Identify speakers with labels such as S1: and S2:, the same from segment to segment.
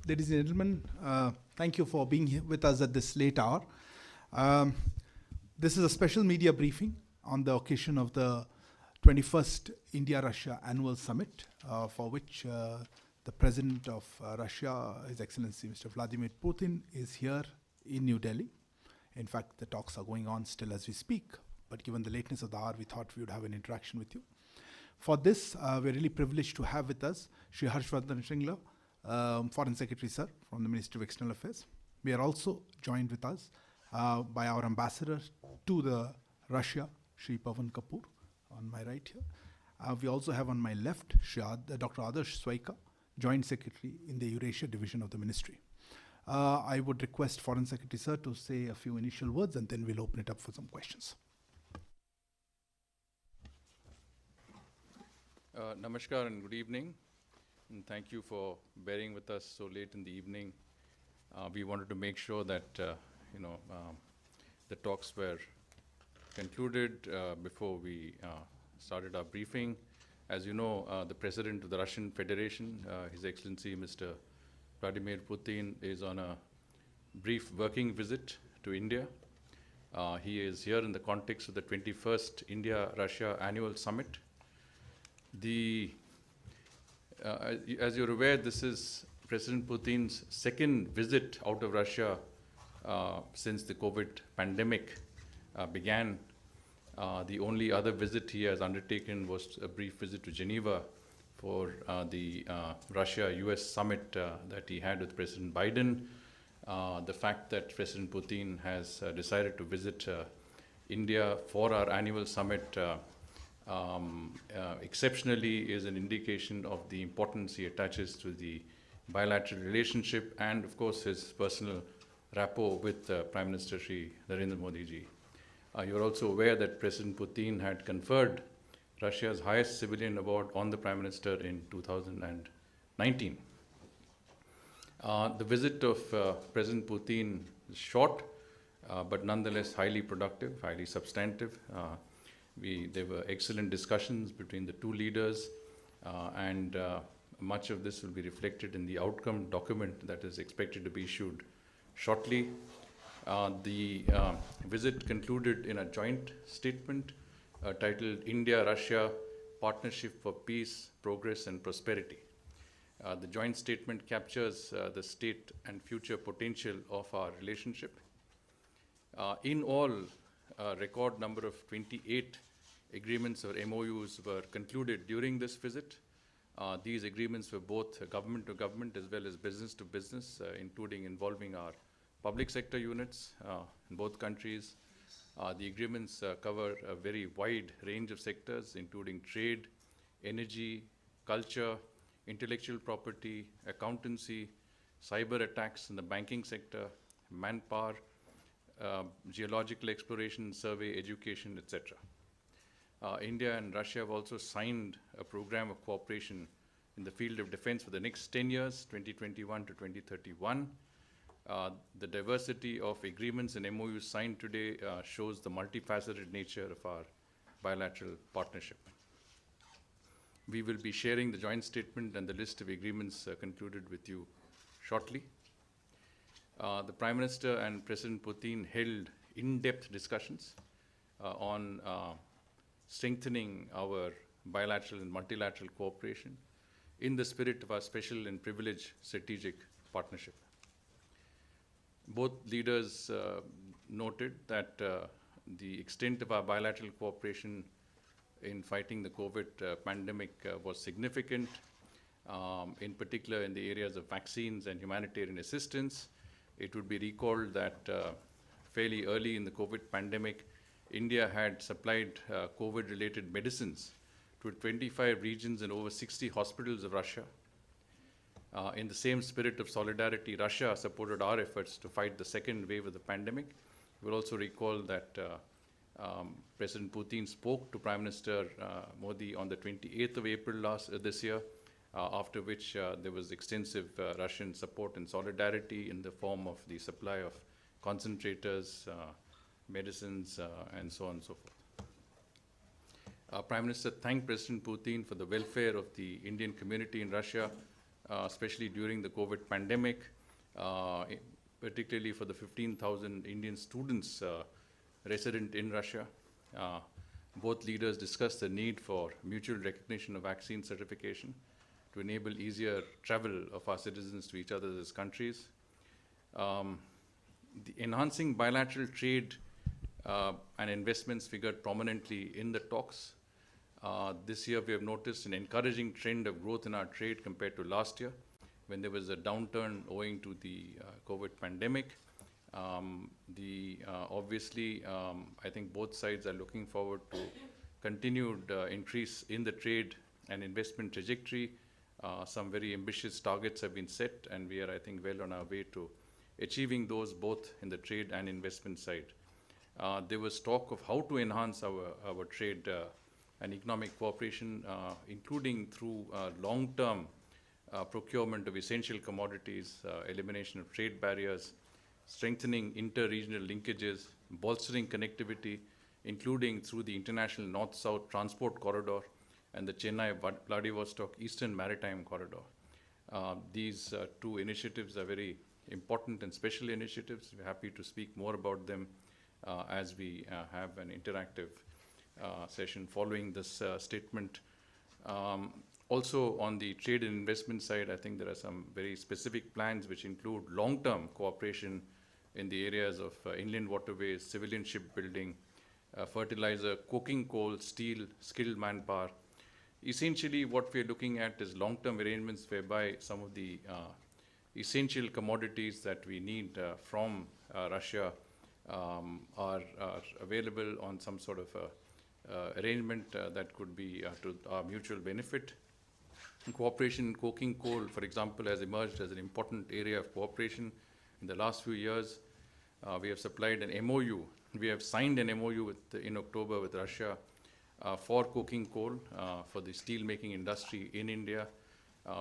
S1: Ladies and gentlemen, thank you for being here with us at this late hour. This is a special media briefing on the occasion of the 21st India-Russia Annual Summit, for which the President of Russia, His Excellency Mr. Vladimir Putin, is here in New Delhi. In fact, the talks are going on still as we speak, but given the lateness of the hour, we thought we would have an interaction with you. For this, we're really privileged to have with us Shri Harshvardhan Shringla, Foreign Secretary, sir, from the Ministry of External Affairs. We are also joined with us by our ambassador to the Russia, Shri Pavan Kapoor, on my right here. We also have on my left Dr. Adarsh Swaika, Joint Secretary in the Eurasia Division of the Ministry. I would request Foreign Secretary, sir, to say a few initial words, and then we'll open it up for some questions.
S2: Namaskar and good evening. And thank you for bearing with us so late in the evening. We wanted to make sure that the talks were concluded before we started our briefing. As you know, the President of the Russian Federation, His Excellency Mr. Vladimir Putin, is on a brief working visit to India. He is here in the context of the 21st India-Russia Annual Summit. As you're aware, this is President Putin's second visit out of Russia since the COVID pandemic began. The only other visit he has undertaken was a brief visit to Geneva for the Russia-US summit that he had with President Biden. The fact that President Putin has decided to visit India for our annual summit exceptionally is an indication of the importance he attaches to the bilateral relationship and, of course, his personal rapport with Prime Minister Shri Narendra Modi ji. You're also aware that President Putin had conferred Russia's highest civilian award on the Prime Minister in 2019. The visit of President Putin is short, but nonetheless highly productive, highly substantive. There were excellent discussions between the two leaders, and much of this will be reflected in the outcome document that is expected to be issued shortly. The visit concluded in a joint statement titled India-Russia Partnership for Peace, Progress and Prosperity. The joint statement captures the state and future potential of our relationship. In all, a record number of 28 agreements or MOUs were concluded during this visit. These agreements were both government to government as well as business to business, including involving our public sector units in both countries. The agreements cover a very wide range of sectors, including trade, energy, culture, intellectual property, accountancy, cyber attacks in the banking sector, manpower, geological exploration, survey, education, etc. India and Russia have also signed a program of cooperation in the field of defense for the next 10 years, 2021 to 2031. The diversity of agreements and MOUs signed today shows the multifaceted nature of our bilateral partnership. We will be sharing the joint statement and the list of agreements concluded with you shortly. The Prime Minister and President Putin held in-depth discussions on strengthening our bilateral and multilateral cooperation in the spirit of our special and privileged strategic partnership. Both leaders noted that the extent of our bilateral cooperation in fighting the COVID pandemic was significant, in particular in the areas of vaccines and humanitarian assistance. It would be recalled that fairly early in the COVID pandemic, India had supplied COVID-related medicines to 25 regions and over 60 hospitals of Russia. In the same spirit of solidarity, Russia supported our efforts to fight the second wave of the pandemic. We'll also recall that President Putin spoke to Prime Minister Modi on the 28th of April this year, after which there was extensive Russian support and solidarity in the form of the supply of concentrators, medicines, and so on and so forth. Prime Minister thanked President Putin for the welfare of the Indian community in Russia, especially during the COVID pandemic, particularly for the 15,000 Indian students resident in Russia. Both leaders discussed the need for mutual recognition of vaccine certification to enable easier travel of our citizens to each other's countries. The enhancing bilateral trade and investments figured prominently in the talks. This year we have noticed an encouraging trend of growth in our trade compared to last year, when there was a downturn owing to the COVID pandemic. Obviously, I think both sides are looking forward to continued increase in the trade and investment trajectory. Some very ambitious targets have been set, and we are, I think, well on our way to achieving those both in the trade and investment side. There was talk of how to enhance our trade and economic cooperation, including through long-term procurement of essential commodities, elimination of trade barriers, strengthening inter-regional linkages, bolstering connectivity, including through the international north-south transport corridor and the Chennai-Vladivostok Eastern Maritime Corridor. These two initiatives are very important and special initiatives. We're happy to speak more about them as we have an interactive session following this statement. Also, on the trade and investment side, I think there are some very specific plans which include long-term cooperation in the areas of inland waterways, civilian shipbuilding, fertilizer, coking coal, steel, skilled manpower. Essentially, what we're looking at is long-term arrangements whereby some of the essential commodities that we need from Russia are available on some sort of arrangement that could be to our mutual benefit. Cooperation in coking coal, for example, has emerged as an important area of cooperation. In the last few years, we have supplied an MOU. We have signed an MOU in October with Russia for coking coal for the steel-making industry in India.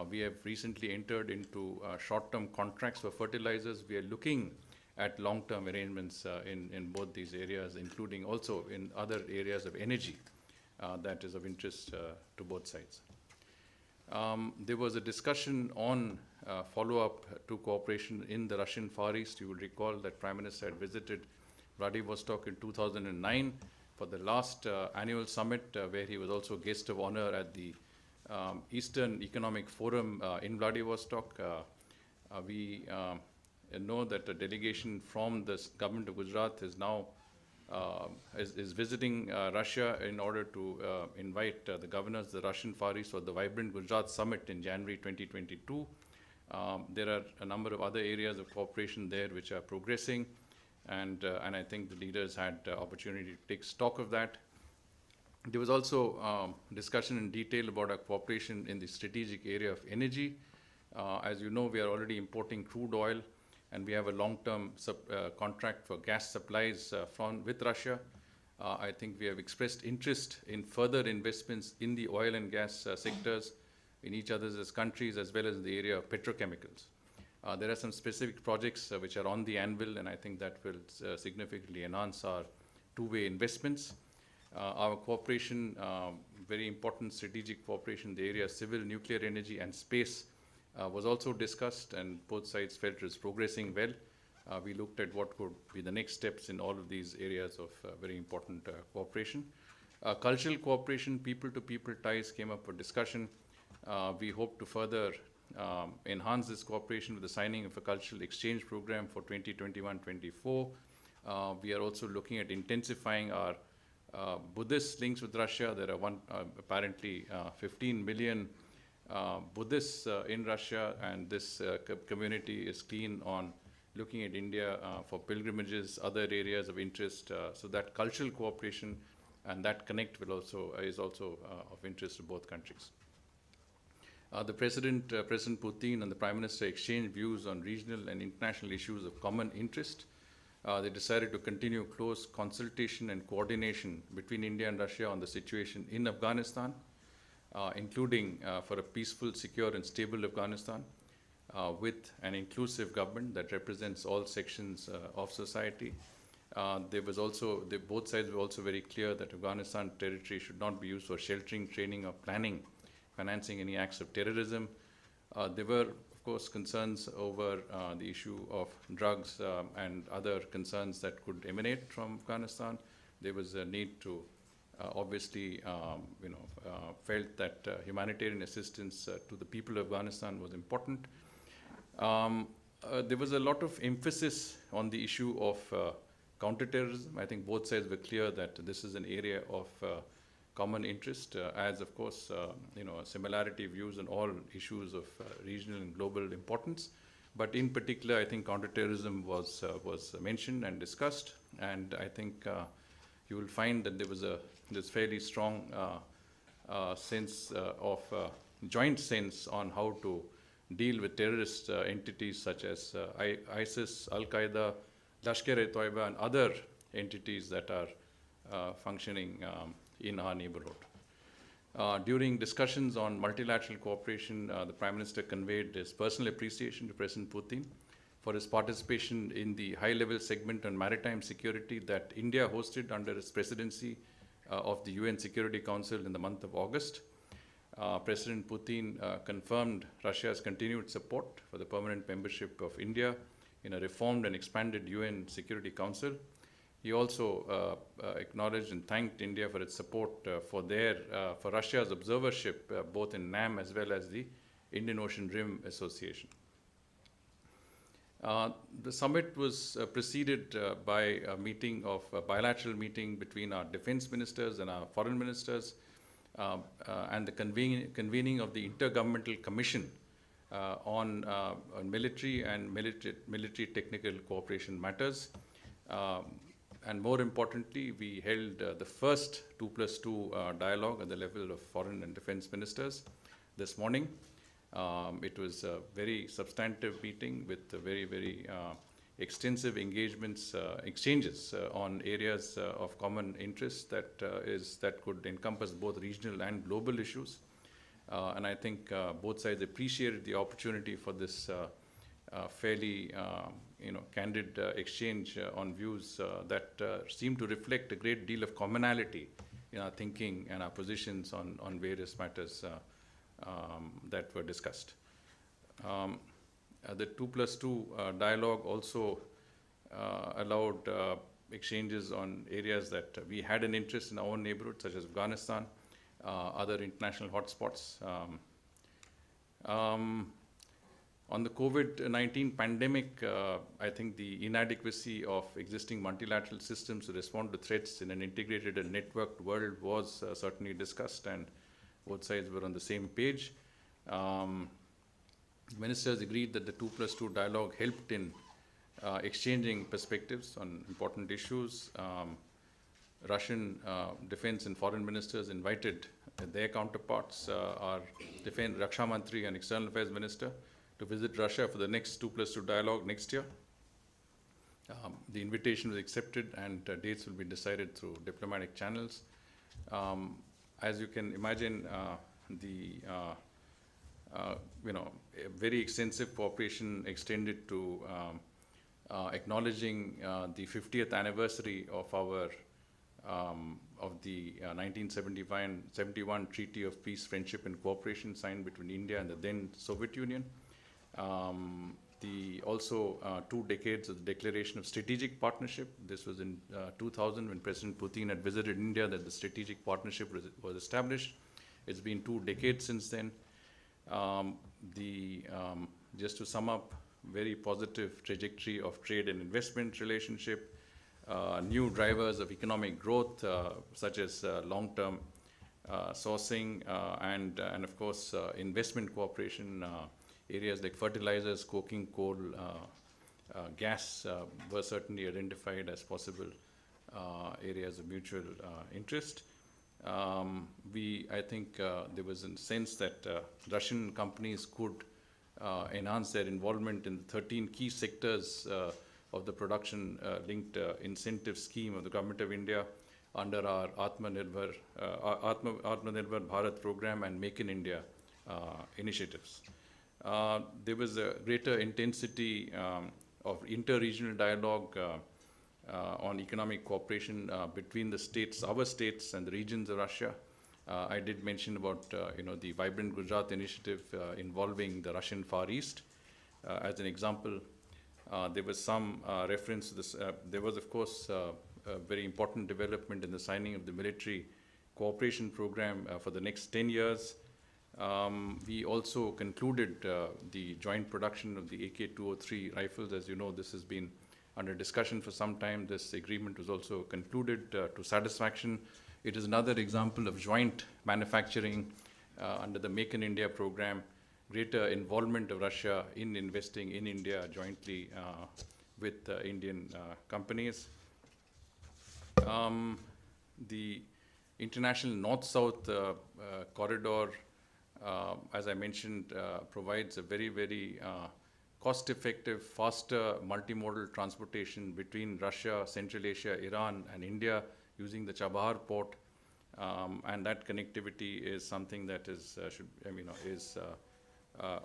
S2: We have recently entered into short-term contracts for fertilizers. We are looking at long-term arrangements in both these areas, including also in other areas of energy that is of interest to both sides. There was a discussion on follow-up to cooperation in the Russian Far East. You will recall that Prime Minister had visited Vladivostok in 2009 for the last annual summit, where he was also guest of honor at the Eastern Economic Forum in Vladivostok. We know that a delegation from the government of Gujarat is now is visiting Russia in order to invite the governors of the Russian Far East for the Vibrant Gujarat Summit in January 2022. There are a number of other areas of cooperation there which are progressing, and I think the leaders had opportunity to take stock of that. There was also discussion in detail about our cooperation in the strategic area of energy. As you know, we are already importing crude oil, and we have a long-term contract for gas supplies with Russia. I think we have expressed interest in further investments in the oil and gas sectors in each other's countries, as well as in the area of petrochemicals. There are some specific projects which are on the anvil, and I think that will significantly enhance our two-way investments. Our cooperation, very important strategic cooperation in the area of civil, nuclear energy and space was also discussed, and both sides felt it was progressing well. We looked at what could be the next steps in all of these areas of very important cooperation. Cultural cooperation, people-to-people ties came up for discussion. We hope to further enhance this cooperation with the signing of a cultural exchange program for 2021-24. We are also looking at intensifying our Buddhist links with Russia. There are apparently 15 million Buddhists in Russia, and this community is keen on looking at India for pilgrimages, other areas of interest. So that cultural cooperation and that connect is also of interest to both countries. The President Putin and the Prime Minister exchanged views on regional and international issues of common interest. They decided to continue close consultation and coordination between India and Russia on the situation in Afghanistan, including for a peaceful, secure and stable Afghanistan with an inclusive government that represents all sections of society. Both sides were also very clear that Afghanistan territory should not be used for sheltering, training or planning, financing any acts of terrorism. There were, of course, concerns over the issue of drugs and other concerns that could emanate from Afghanistan. There was a need to obviously, felt that humanitarian assistance to the people of Afghanistan was important. There was a lot of emphasis on the issue of counterterrorism. I think both sides were clear that this is an area of common interest, as of course, similarity views on all issues of regional and global importance. But in particular, I think counterterrorism was mentioned and discussed, and I think you will find that there was this fairly strong sense of joint sense on how to deal with terrorist entities such as ISIS, Al-Qaeda, Lashkar-e-Toiba, and other entities that are functioning in our neighborhood. During discussions on multilateral cooperation, the Prime Minister conveyed his personal appreciation to President Putin for his participation in the high-level segment on maritime security that India hosted under its presidency of the UN Security Council in the month of August. President Putin confirmed Russia's continued support for the permanent membership of India in a reformed and expanded UN Security Council. He also acknowledged and thanked India for its support for Russia's observership both in NAM as well as the Indian Ocean Rim Association. The summit was preceded by a bilateral meeting between our defense ministers and our foreign ministers, and the convening of the Intergovernmental Commission on military and military technical cooperation matters. And more importantly, we held the first 2+2 dialogue at the level of foreign and defense ministers this morning. It was a very substantive meeting with very, very extensive exchanges on areas of common interest that could encompass both regional and global issues. And I think both sides appreciated the opportunity for this fairly candid exchange on views that seem to reflect a great deal of commonality in our thinking and our positions on various matters that were discussed. The 2+2 dialogue also allowed exchanges on areas that we had an interest in our own neighborhood, such as Afghanistan, other international hotspots. On the COVID-19 pandemic, I think the inadequacy of existing multilateral systems to respond to threats in an integrated and networked world was certainly discussed, and both sides were on the same page. Ministers agreed that the 2+2 dialogue helped in exchanging perspectives on important issues. Russian defense and foreign ministers invited their counterparts, our defense, Raksha Mantri and External Affairs Minister, to visit Russia for the next 2+2 dialogue next year. The invitation was accepted, and dates will be decided through diplomatic channels. As you can imagine, very extensive cooperation extended to acknowledging the 50th anniversary of the 1971 Treaty of Peace, Friendship and Cooperation signed between India and the then Soviet Union. Also 2 decades of the Declaration of Strategic Partnership. This was in 2000 when President Putin had visited India that the strategic partnership was established. It's been 2 decades since then. Just to sum up, very positive trajectory of trade and investment relationship, new drivers of economic growth such as long-term sourcing and of course investment cooperation. Areas like fertilizers, coking coal, gas were certainly identified as possible areas of mutual interest. I think there was a sense that Russian companies could enhance their involvement in the 13 key sectors of the production-linked incentive scheme of the Government of India under our Atmanirbhar Bharat program and Make in India initiatives. There was a greater intensity of inter-regional dialogue on economic cooperation between the states, our states and the regions of Russia. I did mention about the Vibrant Gujarat initiative involving the Russian Far East. As an example, there was some reference to this. There was, of course, a very important development in the signing of the military cooperation program for the next 10 years. We also concluded the joint production of the AK-203 rifles. As you know, this has been under discussion for some time. This agreement was also concluded to satisfaction. It is another example of joint manufacturing under the Make in India program, greater involvement of Russia in investing in India jointly with Indian companies. The international north-south corridor, as I mentioned, provides a very, very cost-effective, faster multimodal transportation between Russia, Central Asia, Iran, and India using the Chabahar port, and that connectivity is something that is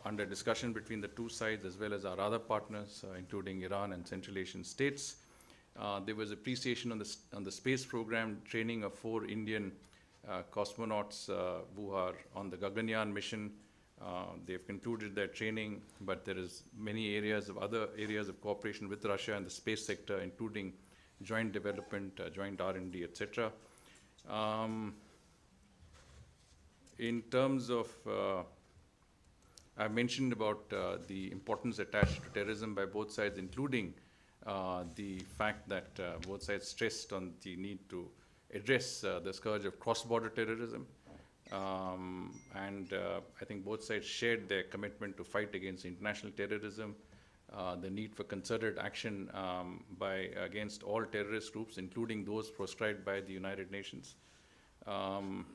S2: under discussion between the two sides as well as our other partners, including Iran and Central Asian states. There was appreciation on the space program, training of 4 Indian cosmonauts who are on the Gaganyaan mission. They've concluded their training, but there is many other areas of cooperation with Russia in the space sector, including joint development, joint R&D, etc. In terms of, I mentioned about the importance attached to terrorism by both sides, including the fact that both sides stressed on the need to address the scourge of cross-border terrorism. I think both sides shared their commitment to fight against international terrorism, the need for concerted action against all terrorist groups, including those proscribed by the United Nations. Both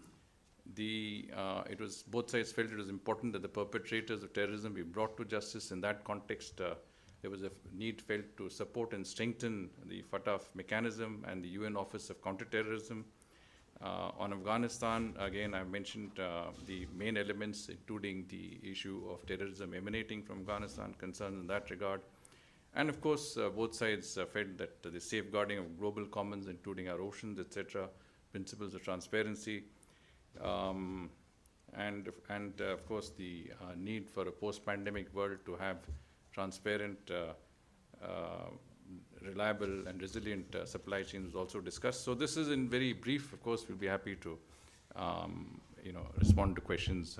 S2: sides felt it was important that the perpetrators of terrorism be brought to justice. In that context, there was a need felt to support and strengthen the FATF mechanism and the UN Office of Counterterrorism. On Afghanistan, again, I mentioned the main elements, including the issue of terrorism emanating from Afghanistan, concerns in that regard. And of course, both sides felt that the safeguarding of global commons, including our oceans, etc., principles of transparency, and of course, the need for a post-pandemic world to have transparent, reliable and resilient supply chains was also discussed. So this is in very brief. Of course, we'll be happy to respond to questions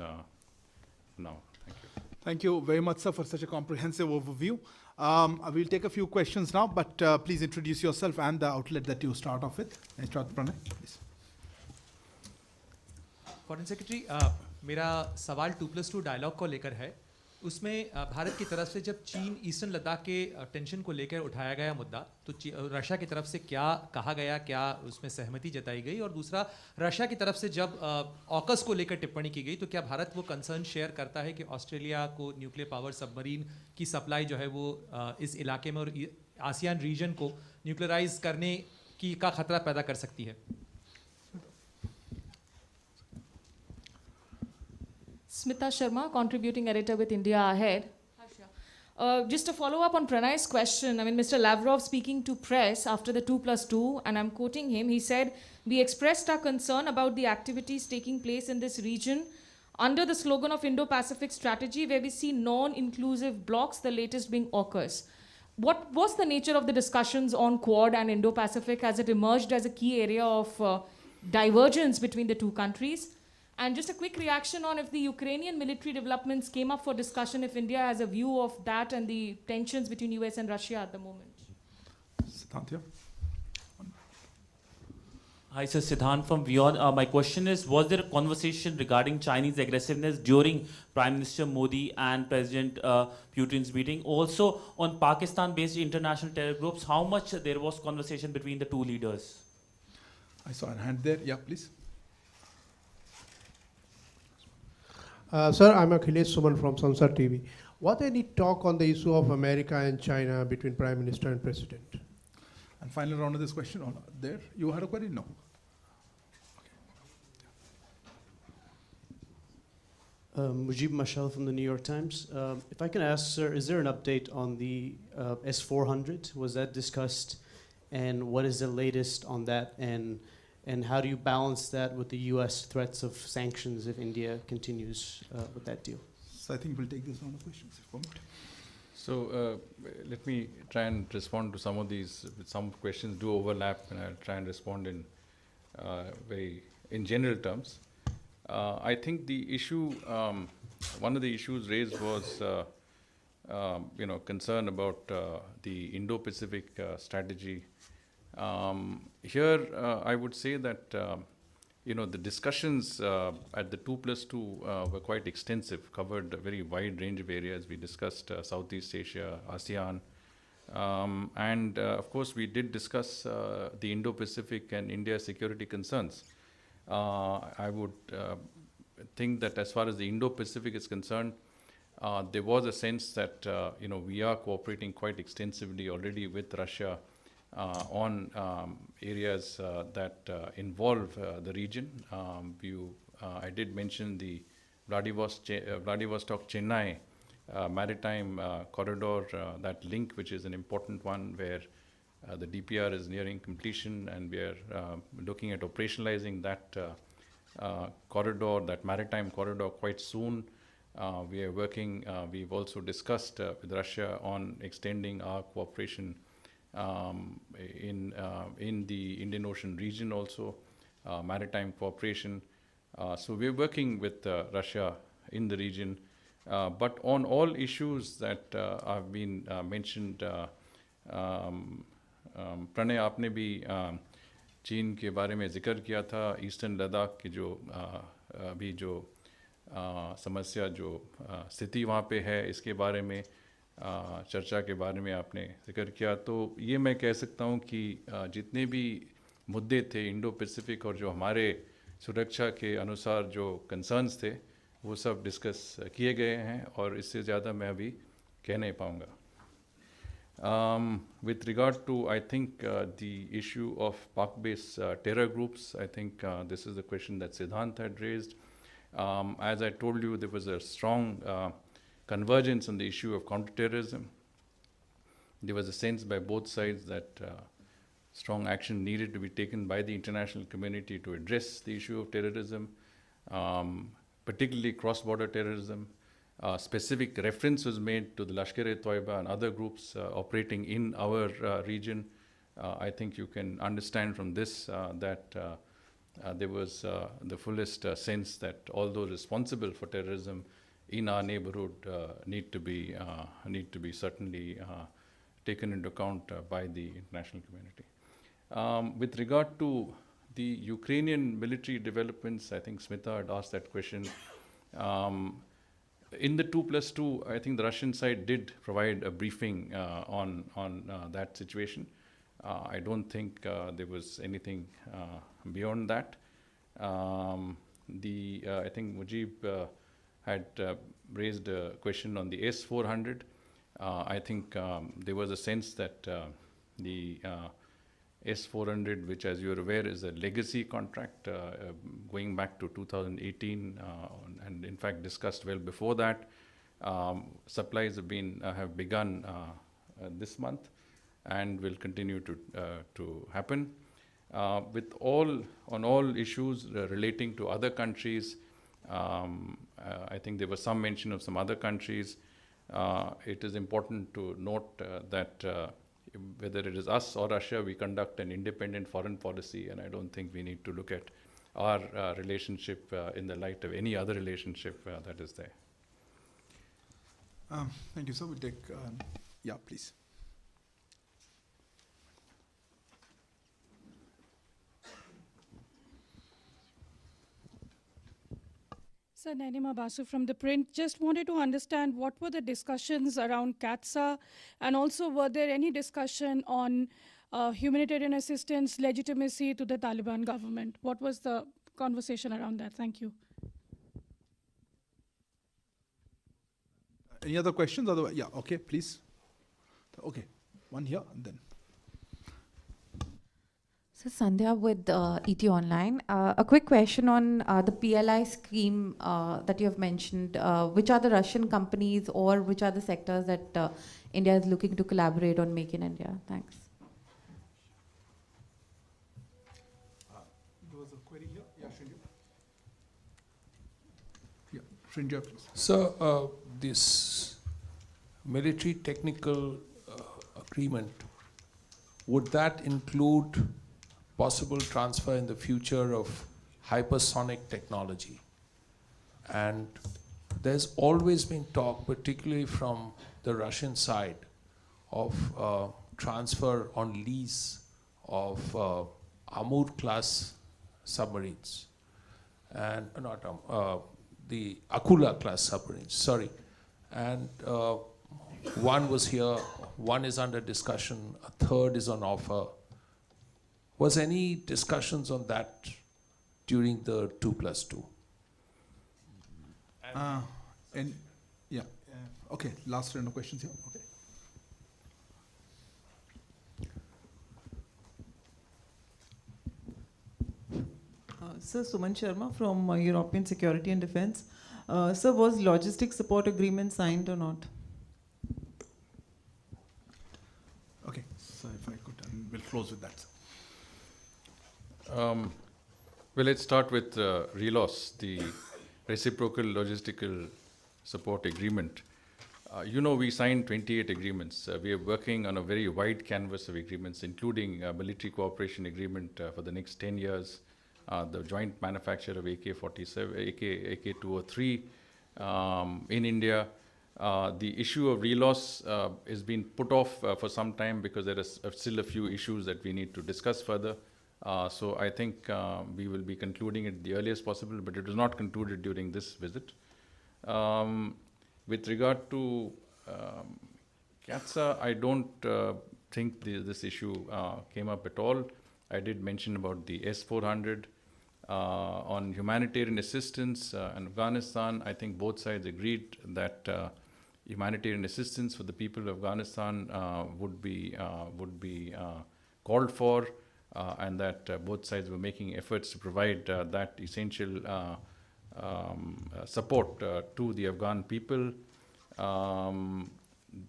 S2: now. Thank you.
S1: Thank you very much, sir, for such a comprehensive overview. We'll take a few questions now, but please introduce yourself and the outlet that you start off with. Pranay, please.
S3: Foreign secretary, मेरा सवाल 2+2 dialogue को लेकर है. उसमें भारत की तरफ से जब चीन ईस्टर्न लद्दाख के टेंशन को लेकर उठाया गया मुद्दा, तो रशिया की तरफ से क्या कहा गया, क्या उसमें सहमति जताई गई, और दूसरा रशिया की तरफ से जब ऑकस को लेकर टिप्पणी की गई, तो क्या भारत वो कंसर्न शेयर करता है कि ऑस्ट्रेलिया को न्यूक्लियर पावर सबमरीन की सप्लाई जो है वो इस इलाके में और आसियान रीजन को न्यूक्लियराइज करने की का खतरा पैदा कर सकती है?
S4: Smita Sharma, contributing editor with India Ahead. Just a follow-up on Pranay's question. I mean, Mr. Lavrov speaking to press after the 2+2, and I'm quoting him, he said, "We expressed our concern about the activities taking place in this region under the slogan of Indo-Pacific strategy, where we see non-inclusive blocs, the latest being AUKUS." What was the nature of the discussions on Quad and Indo-Pacific as it emerged as a key area of divergence between the two countries? And just a quick reaction on if the Ukrainian military developments came up for discussion, if India has a view of that and the tensions between US and Russia at the moment.
S1: Siddhant.
S5: Hi, sir, Siddhant from Beyond. My question is, was there a conversation regarding Chinese aggressiveness during Prime Minister Modi and President Putin's meeting? Also, on Pakistan-based international terror groups, how much there was conversation between the two leaders?
S1: I saw a hand there. Yeah, please.
S6: Sir, I'm Akhilesh Suman from Sansar TV. Was there any talk on the issue of America and China between Prime Minister and President?
S1: And final round of this question there. You had a query? No.
S7: Mujib Mashal from the New York Times. If I can ask, sir, is there an update on the S-400? Was that discussed? And what is the latest on that? And And how do you balance that with the US threats of sanctions if India continues with that deal?
S1: So I think we'll take this round of questions. If permit.
S2: So let me try and respond to some of these. Some questions do overlap, and I'll try and respond in in general terms. I think the issue, one of the issues raised was, concern about the Indo-Pacific strategy. Here, I would say that the discussions at the 2+2 were quite extensive, covered a very wide range of areas. We discussed Southeast Asia, ASEAN, and of course we did discuss the Indo-Pacific and India security concerns. I would think that as far as the Indo-Pacific is concerned, there was a sense that we are cooperating quite extensively already with Russia on areas that involve the region. I did mention the Vladivostok-Chennai maritime corridor, that link, which is an important one, where the DPR is nearing completion, and we are looking at operationalizing that corridor, that maritime corridor, quite soon. We are working, we've also discussed with Russia on extending our cooperation in the Indian Ocean region also, maritime cooperation. So we're working with Russia in the region. But on all issues that have been mentioned, Pranay आपने भी चीन के बारे में जिक्र किया था, eastern Ladakh की जो अभी जो समस्या जो स्थिति वहाँ पे है, इसके बारे में चर्चा के बारे में आपने जिक्र किया. तो ये मैं कह सकता हूँ कि जितने भी मुद्दे थे इंडो पैसिफिक और जो हमारे सुरक्षा के अनुसार जो कंसर्न्स थे, वो सब डिस्कस किए गए हैं, और इससे ज़्यादा मैं अभी कह नहीं पाऊँगा. With regard to, I think, the issue of Pak-based terror groups, I think this is the question that Siddhant had raised. As I told you, there was a strong convergence on the issue of counterterrorism. There was a sense by both sides that strong action needed to be taken by the international community to address the issue of terrorism, particularly cross-border terrorism. Specific reference was made to the Lashkar-e-Toiba and other groups operating in our region. I think you can understand from this that there was the fullest sense that all those responsible for terrorism in our neighborhood need to be certainly taken into account by the international community. With regard to the Ukrainian military developments, I think Smita had asked that question. In the 2+2, I think the Russian side did provide a briefing on that situation. I don't think there was anything beyond that. I think Mujib had raised a question on the S-400. I think there was a sense that the S-400, which, as you're aware, is a legacy contract going back to 2018, and in fact discussed well before that. Supplies have begun this month and will continue to happen. On all issues relating to other countries, I think there was some mention of some other countries. It is important to note that whether it is us or Russia, we conduct an independent foreign policy, and I don't think we need to look at our relationship in the light of any other relationship that is there.
S1: Thank you. So we'll take, yeah, please.
S8: Sir, Nainima Basu from The Print. Just wanted to understand what were the discussions around CATSA, and also were there any discussion on humanitarian assistance legitimacy to the Taliban government? What was the conversation around that? Thank you.
S1: Any other questions? Otherwise, yeah, okay, please. Okay, one here and then.
S9: So Sandhya with ET Online. A quick question on the PLI scheme that you have mentioned. Which are the Russian companies or which are the sectors that India is looking to collaborate on Make in India? Thanks.
S1: Srinjoy, please.
S10: So, this military technical agreement, would that include possible transfer in the future of hypersonic technology? And there's always been talk, particularly from the Russian side, of transfer on lease of Amur class submarines, and the Akula class submarines, sorry. And one was here, one is under discussion, a third is on offer. Was any discussions on that during the 2+2?
S1: Okay, last round of questions here. Okay.
S11: Sir, Suman Sharma from European Security and Defense. Sir, was logistics support agreement signed or not?
S1: Okay, so if I could, we'll close with that.
S2: Well, let's start with RELOS, the Reciprocal Logistical Support Agreement. We signed 28 agreements. We are working on a very wide canvas of agreements, including a military cooperation agreement for the next 10 years, the joint manufacture of AK-47, AK-203 in India. The issue of RELOS has been put off for some time because there is still a few issues that we need to discuss further. So I think we will be concluding it the earliest possible, but it was not concluded during this visit. With regard to CATSA, I don't think this issue came up at all. I did mention about the S-400. On humanitarian assistance in Afghanistan, I think both sides agreed that humanitarian assistance for the people of Afghanistan would be called for, and that both sides were making efforts to provide that essential support to the Afghan people.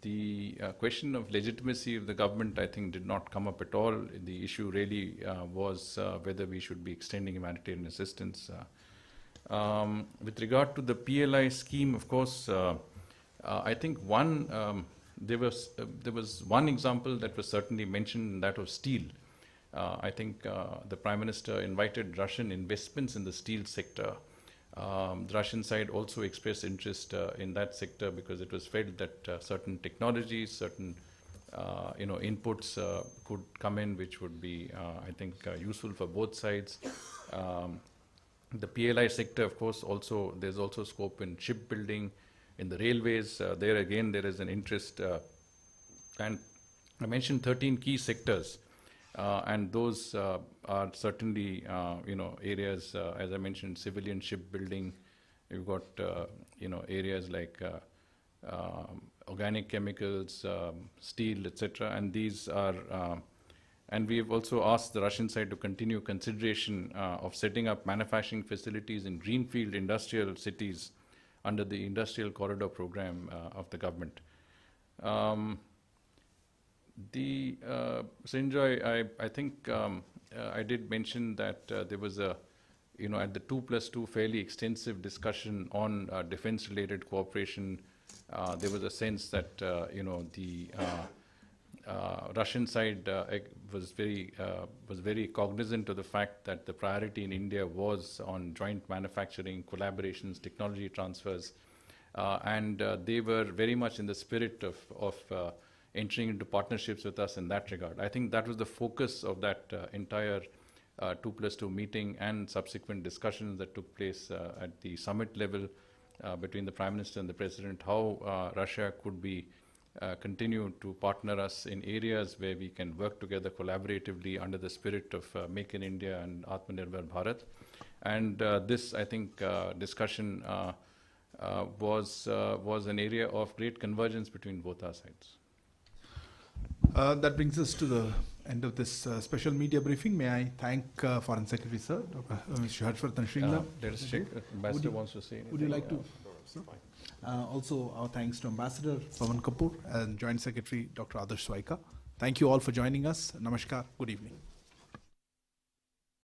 S2: The question of legitimacy of the government, I think, did not come up at all. The issue really was whether we should be extending humanitarian assistance. With regard to the PLI scheme, of course, I think there was one example that was certainly mentioned, that of steel. I think the Prime Minister invited Russian investments in the steel sector. The Russian side also expressed interest in that sector because it was felt that certain technologies, certain inputs could come in, which would be, I think, useful for both sides. The PLI sector, of course, there's also scope in shipbuilding, in the railways. There again, there is an interest, and I mentioned 13 key sectors. And those are certainly, areas, as I mentioned, civilian shipbuilding. You've got, areas like organic chemicals, steel, etc. And these are, and we've also asked the Russian side to continue consideration of setting up manufacturing facilities in greenfield industrial cities under the Industrial Corridor Program of the government. Srinjoy, I think I did mention that there was at the 2+2 fairly extensive discussion on defense-related cooperation. There was a sense that the Russian side was very cognizant of the fact that the priority in India was on joint manufacturing, collaborations, technology transfers, and they were very much in the spirit of entering into partnerships with us in that regard. I think that was the focus of that entire 2+2 meeting and subsequent discussions that took place at the summit level between the Prime Minister and the President, how Russia could be continue to partner us in areas where we can work together collaboratively under the spirit of Make in India and Atmanirbhar Bharat. And this, I think, discussion was an area of great convergence between both our sides.
S1: That brings us to the end of this special media briefing. May I thank Foreign Secretary Sir, Mr. Harshvardhan Shringla.
S2: Let us check. Ambassador wants to say anything.
S1: Would you like to? Also, our thanks to Ambassador Pavan Kapoor and Joint Secretary Dr. Adarsh Swaika. Thank you all for joining us. Namaskar. Good evening.